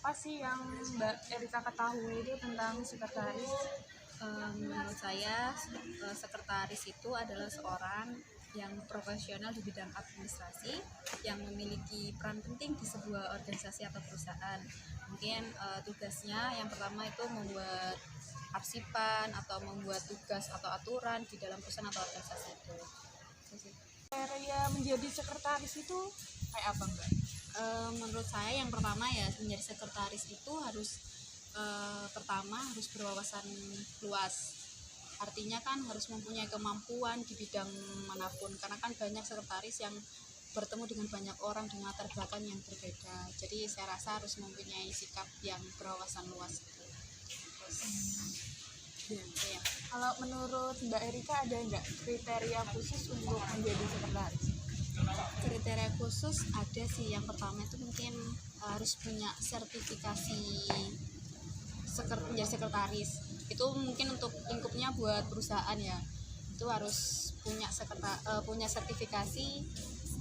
apa sih yang Mbak Erika ketahui itu tentang sekretaris? Menurut saya sekretaris itu adalah seorang yang profesional di bidang administrasi yang memiliki peran penting di sebuah organisasi atau perusahaan. Mungkin tugasnya yang pertama itu membuat arsipan atau membuat tugas atau aturan di dalam perusahaan atau organisasi itu. Kriteria menjadi sekretaris itu kayak apa Mbak? Menurut saya yang pertama ya, menjadi sekretaris itu harus pertama harus berwawasan luas. Artinya kan harus mempunyai kemampuan di bidang manapun, karena kan banyak sekretaris yang bertemu dengan banyak orang dengan latar belakang yang berbeda. Jadi saya rasa harus mempunyai sikap yang berwawasan luas. Ya. Kalau menurut Mbak Erika ada nggak kriteria khusus untuk menjadi sekretaris? Kriteria khusus ada sih. Yang pertama itu mungkin harus punya sertifikasi menjadi sekretaris. Itu mungkin untuk lingkupnya buat perusahaan ya, itu harus punya sertifikasi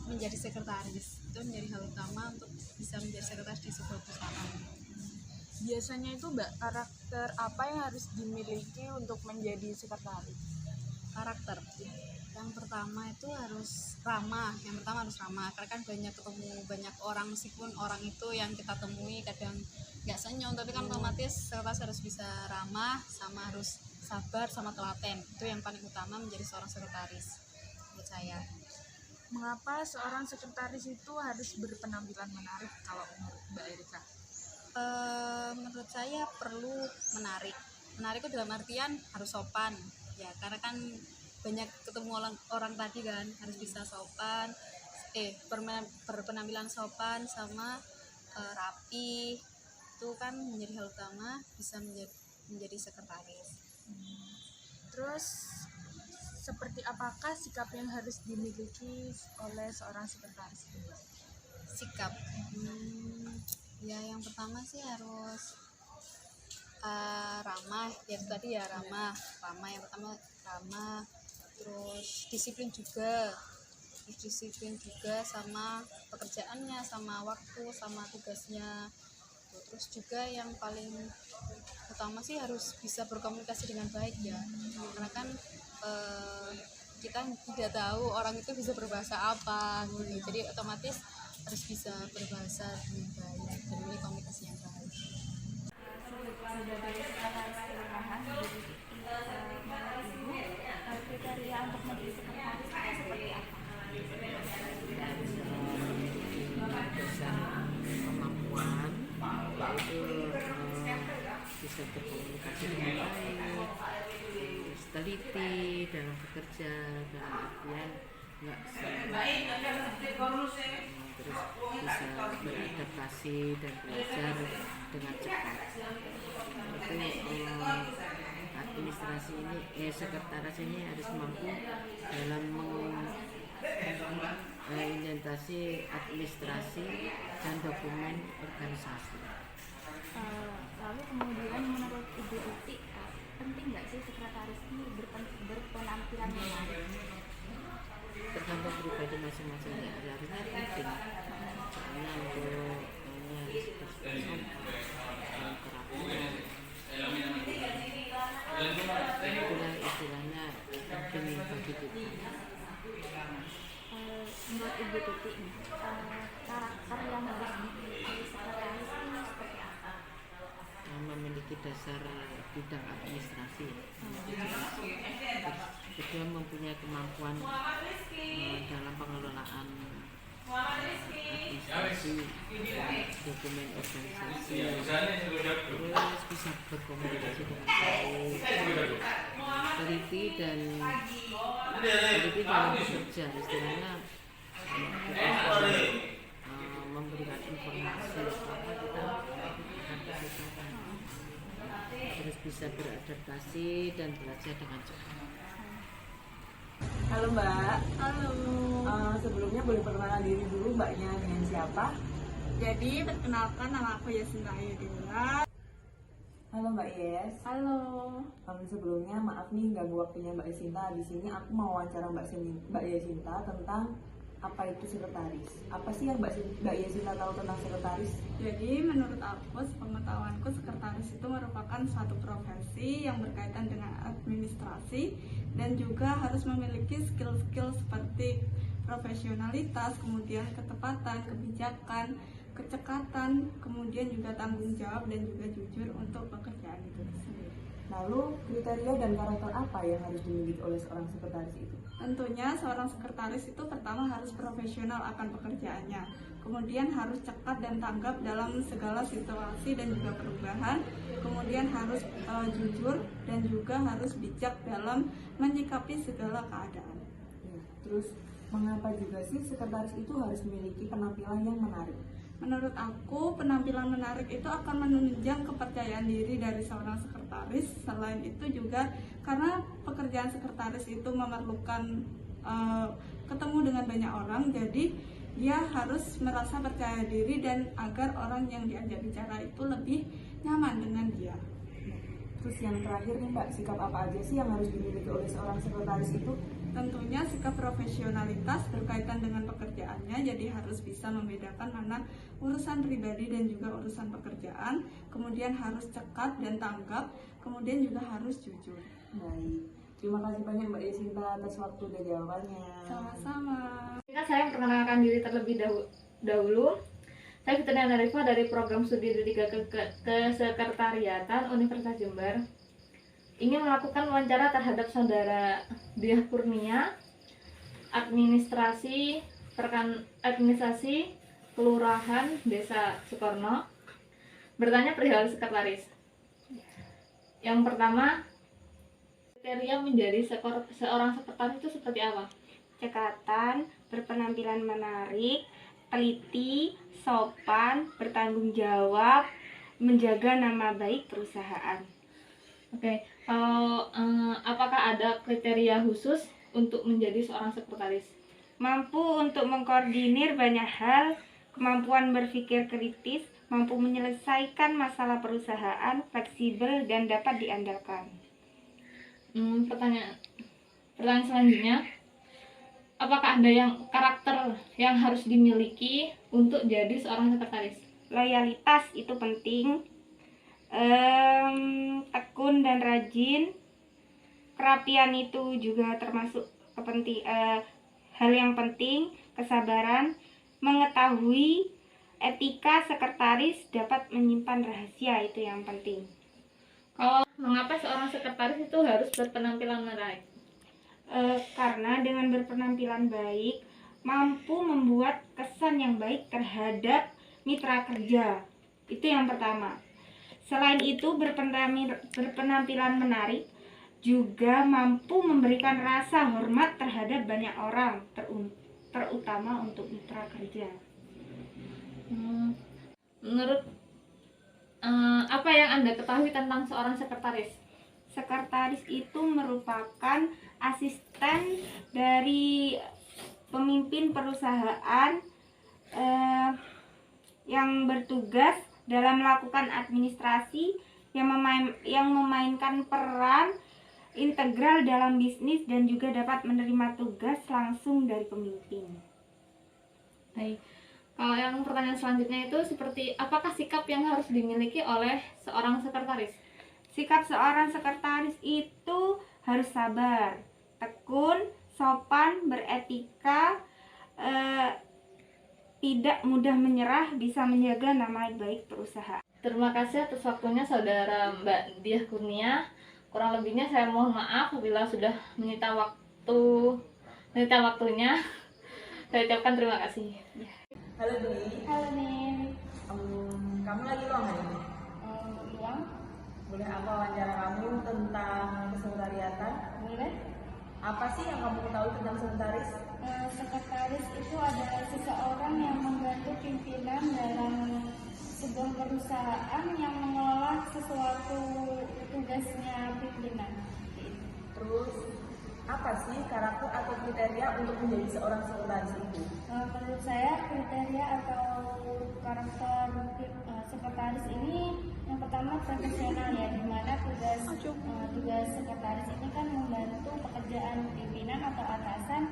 menjadi sekretaris. Itu menjadi hal utama untuk bisa menjadi sekretaris di sebuah perusahaan. Biasanya itu Mbak, karakter apa yang harus dimiliki untuk menjadi sekretaris? Karakter yang pertama itu harus ramah. Yang pertama harus ramah, karena kan ketemu banyak orang, meskipun orang itu yang kita temui kadang nggak senyum, tapi kan otomatis sekretaris harus bisa ramah, sama harus sabar sama telaten. Itu yang paling utama menjadi seorang sekretaris menurut saya. Mengapa seorang sekretaris itu harus berpenampilan menarik kalau menurut Mbak Erika? Menurut saya perlu menarik itu dalam artian harus sopan ya, karena kan banyak ketemu orang tadi kan, harus bisa sopan, berpenampilan sopan sama rapi. Itu kan menjadi hal utama bisa menjadi sekretaris. Terus seperti apakah sikap yang harus dimiliki oleh seorang sekretaris itu? Sikap ya, yang pertama sih harus ramah ya, tadi ya ramah yang pertama ramah, terus disiplin juga sama pekerjaannya, sama waktu, sama tugasnya. Terus juga yang paling utama sih harus bisa berkomunikasi dengan baik ya, karena kan kita tidak tahu orang itu bisa berbahasa apa gitu, jadi otomatis harus bisa berbahasa dengan baik dan memiliki komunikasi yang baik. Sebagai sekretaris kelurahan, kriteria untuk menjadi sekretaris itu seperti apa? Dasar kemampuan yaitu bisa berkomunikasi dengan baik, teliti dalam bekerja, dalam artian nggak terus bisa beradaptasi dan belajar dengan cepat. Itu administrasi ini sekretaris ini harus mampu dalam mengidentifikasi administrasi dan dokumen organisasi. Lalu kemudian menurut Ibu Tuti, penting nggak sih sekretaris ini berpenampilan menarik? Tergantung pribadi masing-masing ya, harusnya penting. Soalnya untuk harus bersopan, kerapian. Itulah istilahnya penting bagi kita. Menurut Ibu Tuti, karakter yang harus dimiliki sekretaris ini seperti apa? Memiliki dasar bidang administrasi, kedua mempunyai kemampuan dalam pengelolaan administrasi, dokumen organisasi, terus bisa berkomunikasi dengan baik, teliti dalam bekerja, istilahnya memberikan informasi apa kita akan kerjakan, terus bisa beradaptasi dan belajar dengan cepat. Halo Mbak. Halo. Sebelumnya boleh perkenalan diri dulu Mbaknya dengan siapa? Jadi perkenalkan, nama aku Yasinta Ayudila. Halo Mbak Yes. Halo. Sebelumnya maaf nih ganggu waktunya Mbak Yasinta. Di sini aku mau wawancara Mbak Yasinta tentang apa itu sekretaris? Apa sih yang Mbak Yesina tahu tentang sekretaris? Jadi menurut aku, sepengetahuanku, sekretaris itu merupakan suatu profesi yang berkaitan dengan administrasi dan juga harus memiliki skill-skill seperti profesionalitas, kemudian ketepatan, kebijakan, kecekatan, kemudian juga tanggung jawab dan juga jujur untuk pekerjaan itu sendiri. Lalu kriteria dan karakter apa yang harus dimiliki oleh seorang sekretaris itu? Tentunya seorang sekretaris itu pertama harus profesional akan pekerjaannya, kemudian harus cepat dan tanggap dalam segala situasi dan juga perubahan, kemudian harus jujur dan juga harus bijak dalam menyikapi segala keadaan. Ya, terus mengapa juga sih sekretaris itu harus memiliki penampilan yang menarik? Menurut aku, penampilan menarik itu akan menunjang kepercayaan diri dari seorang sekretaris. Selain itu juga karena pekerjaan sekretaris itu memerlukan ketemu dengan banyak orang, jadi dia harus merasa percaya diri dan agar orang yang diajak bicara itu lebih nyaman dengan dia. Terus yang terakhir nih Mbak, sikap apa aja sih yang harus dimiliki oleh seorang sekretaris itu? Tentunya sikap profesionalitas berkaitan dengan pekerjaannya, jadi harus bisa membedakan mana urusan pribadi dan juga urusan pekerjaan, kemudian harus cekat dan tanggap, kemudian juga harus jujur. Baik, terima kasih banyak Mbak Yesinta atas waktu dan jawabannya. Sama-sama. Saya memperkenalkan diri terlebih dahulu. Saya Fitria Narifa dari program studi D3 Kesekretariatan Universitas Jember. Ingin melakukan wawancara terhadap saudara Diah Kurnia, administrasi Kelurahan Desa Sukorno. Bertanya perihal sekretaris. Yang pertama, kriteria menjadi seorang sekretaris itu seperti apa? Cekatan, berpenampilan menarik, teliti, sopan, bertanggung jawab, menjaga nama baik perusahaan. Oke, apakah ada kriteria khusus untuk menjadi seorang sekretaris? Mampu untuk mengkoordinir banyak hal, kemampuan berpikir kritis, mampu menyelesaikan masalah perusahaan, fleksibel dan dapat diandalkan. Pertanyaan selanjutnya, apakah ada karakter yang harus dimiliki untuk jadi seorang sekretaris? Loyalitas itu penting, tekun dan rajin, kerapian itu juga termasuk hal yang penting, kesabaran, mengetahui etika sekretaris, dapat menyimpan rahasia, itu yang penting. Kalau mengapa seorang sekretaris itu harus berpenampilan menarik? Karena dengan berpenampilan baik mampu membuat kesan yang baik terhadap mitra kerja, itu yang pertama. Selain itu, berpenampilan menarik juga mampu memberikan rasa hormat terhadap banyak orang, terutama untuk mitra kerja. Menurut apa yang Anda ketahui tentang seorang sekretaris? Sekretaris itu merupakan asisten dari pemimpin perusahaan yang bertugas dalam melakukan administrasi, yang memainkan peran integral dalam bisnis dan juga dapat menerima tugas langsung dari pemimpin. Baik. Kalau yang pertanyaan selanjutnya itu seperti apakah sikap yang harus dimiliki oleh seorang sekretaris? Sikap seorang sekretaris itu harus sabar, tekun, sopan, beretika, tidak mudah menyerah, bisa menjaga nama baik perusahaan. Terima kasih atas waktunya saudara Mbak Diah Kurnia. Kurang lebihnya saya mohon maaf bila sudah menyita waktunya. Saya ucapkan terima kasih. Halo Dwi. Halo Nin. Kamu lagi luang hari ini? Luang? Boleh apa wawancara kamu tentang kesekretariatan? Boleh. Apa sih yang kamu ketahui tentang sekretaris? Sekretaris itu adalah seseorang yang membantu pimpinan dalam sebuah perusahaan yang mengelola sesuatu tugasnya pimpinan. Terus apa sih karakter atau kriteria untuk menjadi seorang sekretaris itu? Menurut saya kriteria atau karakter sekretaris ini yang pertama profesional, ya, di mana tugas sekretaris ini kan membantu pekerjaan pimpinan atau atasan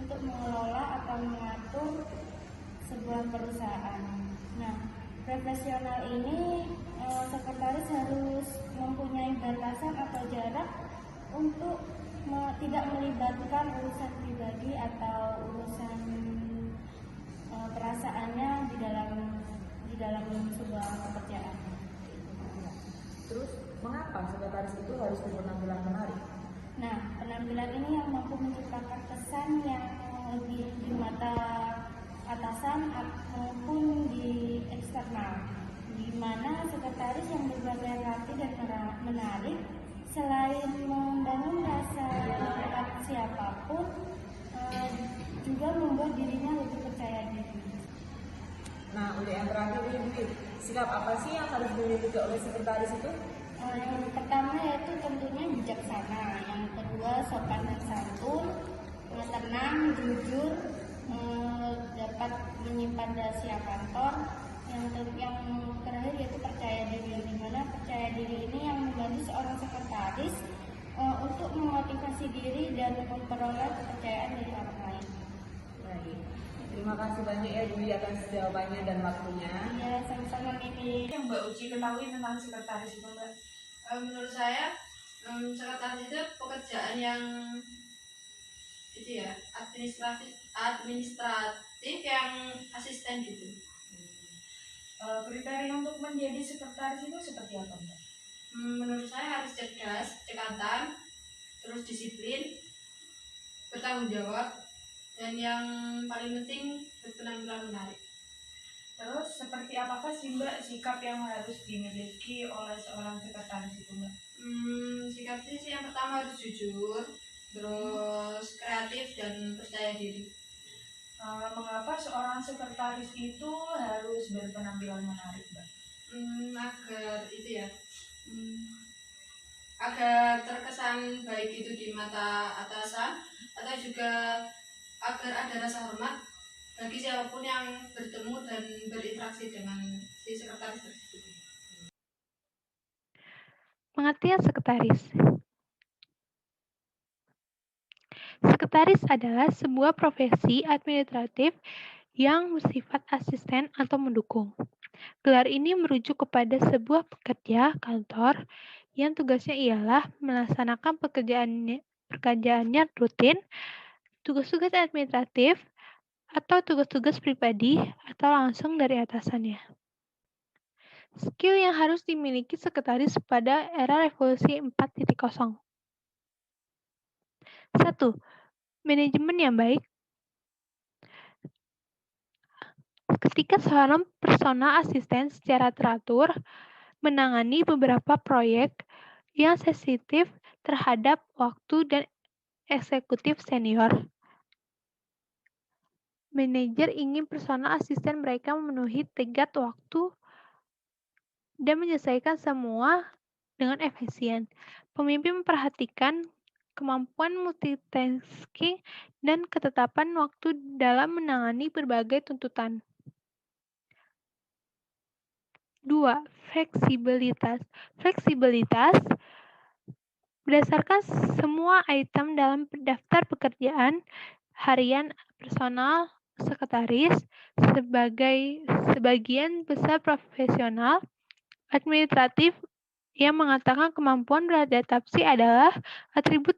untuk mengelola atau mengatur sebuah perusahaan. Nah, profesional ini sekretaris harus mempunyai batasan atau jarak untuk tidak melibatkan urusan pribadi atau urusan perasaannya di dalam sebuah pekerjaan. Terus, mengapa sekretaris itu harus berpenampilan menarik? Nah, penampilan ini yang mampu menciptakan kesan yang lebih di mata atasan maupun di eksternal, di mana sekretaris yang berbagai rapi dan menarik selain membangun rasa dekat siapapun, juga membuat dirinya lebih percaya diri. Nah, untuk yang terakhir ini, Dwi, sikap apa sih yang harus dimiliki oleh sekretaris itu? Yang pertama yaitu tentunya bijaksana, yang kedua sopan dan santun, tenang, jujur, dapat menyimpan rahasia kantor, yang terakhir yaitu percaya diri, di mana percaya diri ini yang membantu seorang sekretaris untuk memotivasi diri dan memperoleh kepercayaan dari orang lain. Baik. Terima kasih banyak ya Dwi atas jawabannya dan waktunya. Ya, sama-sama Mimi. Yang Mbak Uci ketahui tentang sekretaris itu, Mbak? Menurut saya sekretaris itu pekerjaan yang itu ya administratif yang asisten gitu. Kriteria untuk menjadi sekretaris itu seperti apa, Mbak? Menurut saya harus cerdas, cekatan, terus disiplin, bertanggung jawab, dan yang paling penting berpenampilan menarik. Terus seperti apakah sih Mbak sikap yang harus dimiliki oleh seorang sekretaris itu, Mbak? Sikapnya sih yang pertama harus jujur, terus kreatif dan percaya diri. Mengapa seorang sekretaris itu harus berpenampilan menarik, Mbak? Agar itu ya, agar terkesan baik itu di mata atasan, atau juga agar ada rasa hormat bagi siapapun yang bertemu dan berinteraksi dengan si sekretaris tersebut. Pengertian sekretaris. Sekretaris adalah sebuah profesi administratif yang bersifat asisten atau mendukung. Gelar ini merujuk kepada sebuah pekerja kantor yang tugasnya ialah melaksanakan pekerjaannya rutin, tugas-tugas administratif, atau tugas-tugas pribadi atau langsung dari atasannya. Skill yang harus dimiliki sekretaris pada era revolusi 4.0. 1. Manajemen yang baik. Ketika seorang personal asisten secara teratur menangani beberapa proyek yang sensitif terhadap waktu dan eksekutif senior, manajer ingin personal asisten mereka memenuhi tenggat waktu dan menyelesaikan semua dengan efisien. Pemimpin memperhatikan kemampuan multitasking dan ketetapan waktu dalam menangani berbagai tuntutan. 2. Fleksibilitas. Fleksibilitas berdasarkan semua item dalam daftar pekerjaan harian personal sekretaris sebagian besar profesional administratif yang mengatakan kemampuan beradaptasi adalah atribut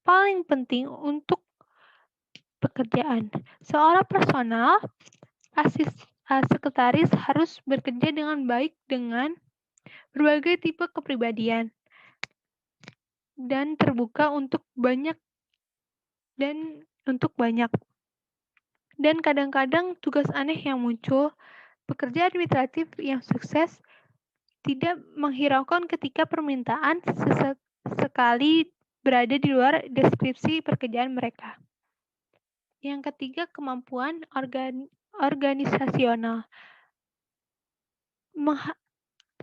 paling penting untuk pekerjaan. Seorang personal sekretaris harus bekerja dengan baik dengan berbagai tipe kepribadian dan terbuka untuk banyak. Dan kadang-kadang tugas aneh yang muncul. Pekerja administratif yang sukses tidak menghiraukan ketika permintaan sesekali berada di luar deskripsi pekerjaan mereka. Yang ketiga, kemampuan organisasional.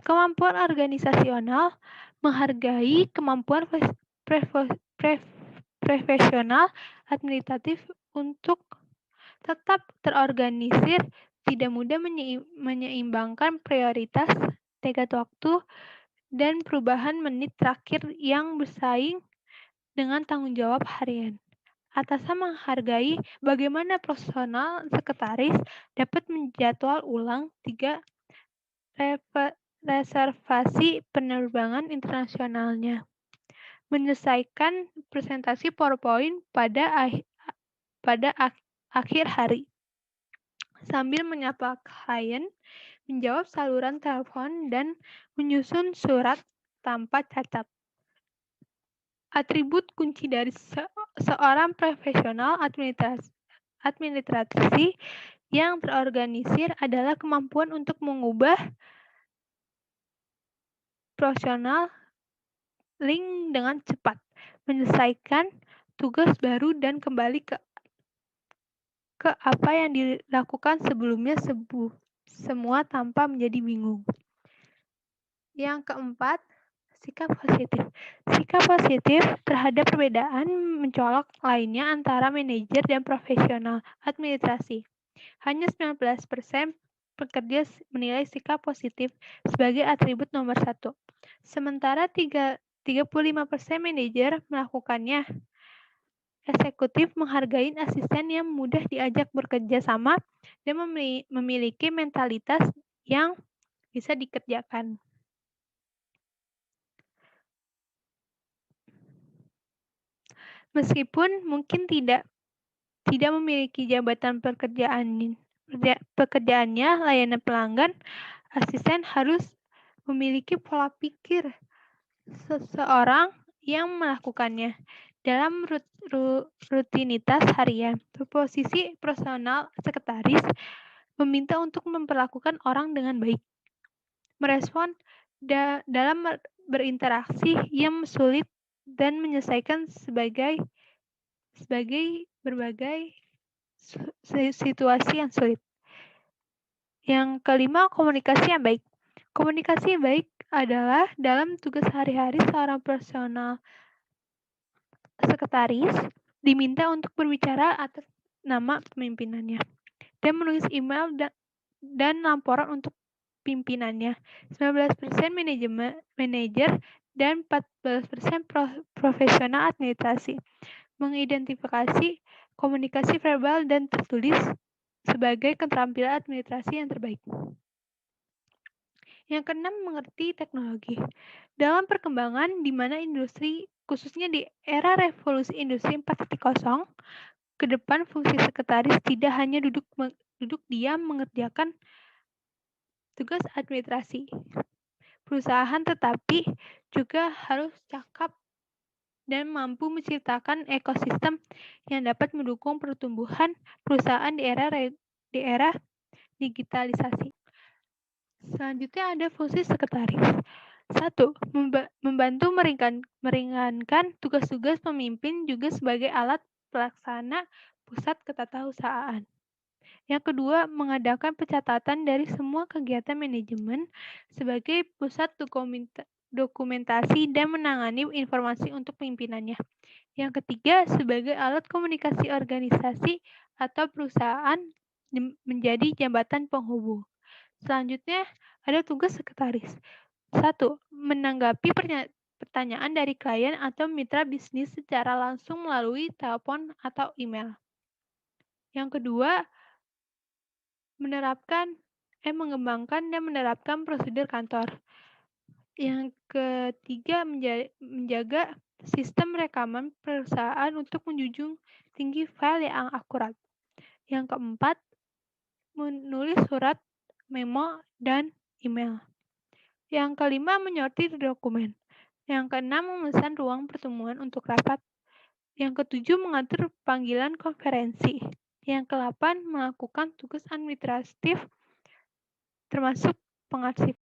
Kemampuan organisasional menghargai kemampuan profesional administratif untuk tetap terorganisir, tidak mudah menyeimbangkan prioritas, tenggat waktu, dan perubahan menit terakhir yang bersaing dengan tanggung jawab harian. atasan menghargai bagaimana profesional sekretaris dapat menjadwal ulang 3 reservasi penerbangan internasionalnya, menyelesaikan presentasi PowerPoint pada akhir hari, sambil menyapa klien, menjawab saluran telepon, dan menyusun surat tanpa cacat. Atribut kunci dari seorang profesional administrasi yang terorganisir adalah kemampuan untuk mengubah profesional link dengan cepat, menyelesaikan tugas baru dan kembali ke apa yang dilakukan sebelumnya semua tanpa menjadi bingung. Yang keempat, sikap positif. Sikap positif terhadap perbedaan mencolok lainnya antara manajer dan profesional administrasi. Hanya 19% pekerja menilai sikap positif sebagai atribut nomor 1. Sementara 35% manajer melakukannya. Eksekutif menghargai asisten yang mudah diajak bekerja sama dan memiliki mentalitas yang bisa dikerjakan. Meskipun mungkin tidak memiliki jabatan pekerjaannya layanan pelanggan, asisten harus memiliki pola pikir seseorang yang melakukannya dalam rutinitas harian. Posisi personal sekretaris meminta untuk memperlakukan orang dengan baik, merespon dalam berinteraksi yang sulit dan menyelesaikan berbagai situasi yang sulit. Yang kelima, komunikasi yang baik. Komunikasi yang baik adalah dalam tugas sehari-hari seorang personal sekretaris diminta untuk berbicara atas nama pemimpinannya dan menulis email dan laporan untuk pimpinannya. 19% manajer dan 14% profesional administrasi mengidentifikasi komunikasi verbal dan tertulis sebagai keterampilan administrasi yang terbaik. Yang keenam, mengerti teknologi. Dalam perkembangan di mana industri, khususnya di era revolusi industri 4.0, ke depan fungsi sekretaris tidak hanya duduk diam mengerjakan tugas administrasi perusahaan, tetapi juga harus cakap dan mampu menciptakan ekosistem yang dapat mendukung pertumbuhan perusahaan di era digitalisasi. Selanjutnya ada fungsi sekretaris. 1. Membantu meringankan tugas-tugas pemimpin juga sebagai alat pelaksana pusat ketatausahaan. Yang kedua, mengadakan pencatatan dari semua kegiatan manajemen sebagai pusat dokumentasi dan menangani informasi untuk pimpinannya. Yang ketiga, sebagai alat komunikasi organisasi atau perusahaan menjadi jembatan penghubung. Selanjutnya, ada tugas sekretaris. 1. Menanggapi pertanyaan dari klien atau mitra bisnis secara langsung melalui telepon atau email. Yang kedua, mengembangkan dan menerapkan prosedur kantor. Yang ketiga, menjaga sistem rekaman perusahaan untuk menjunjung tinggi file yang akurat. Yang keempat, menulis surat, memo, dan email. Yang kelima, menyortir dokumen. Yang keenam, memesan ruang pertemuan untuk rapat. Yang ketujuh, mengatur panggilan konferensi. Yang ke-8, melakukan tugas administratif termasuk pengarsipan.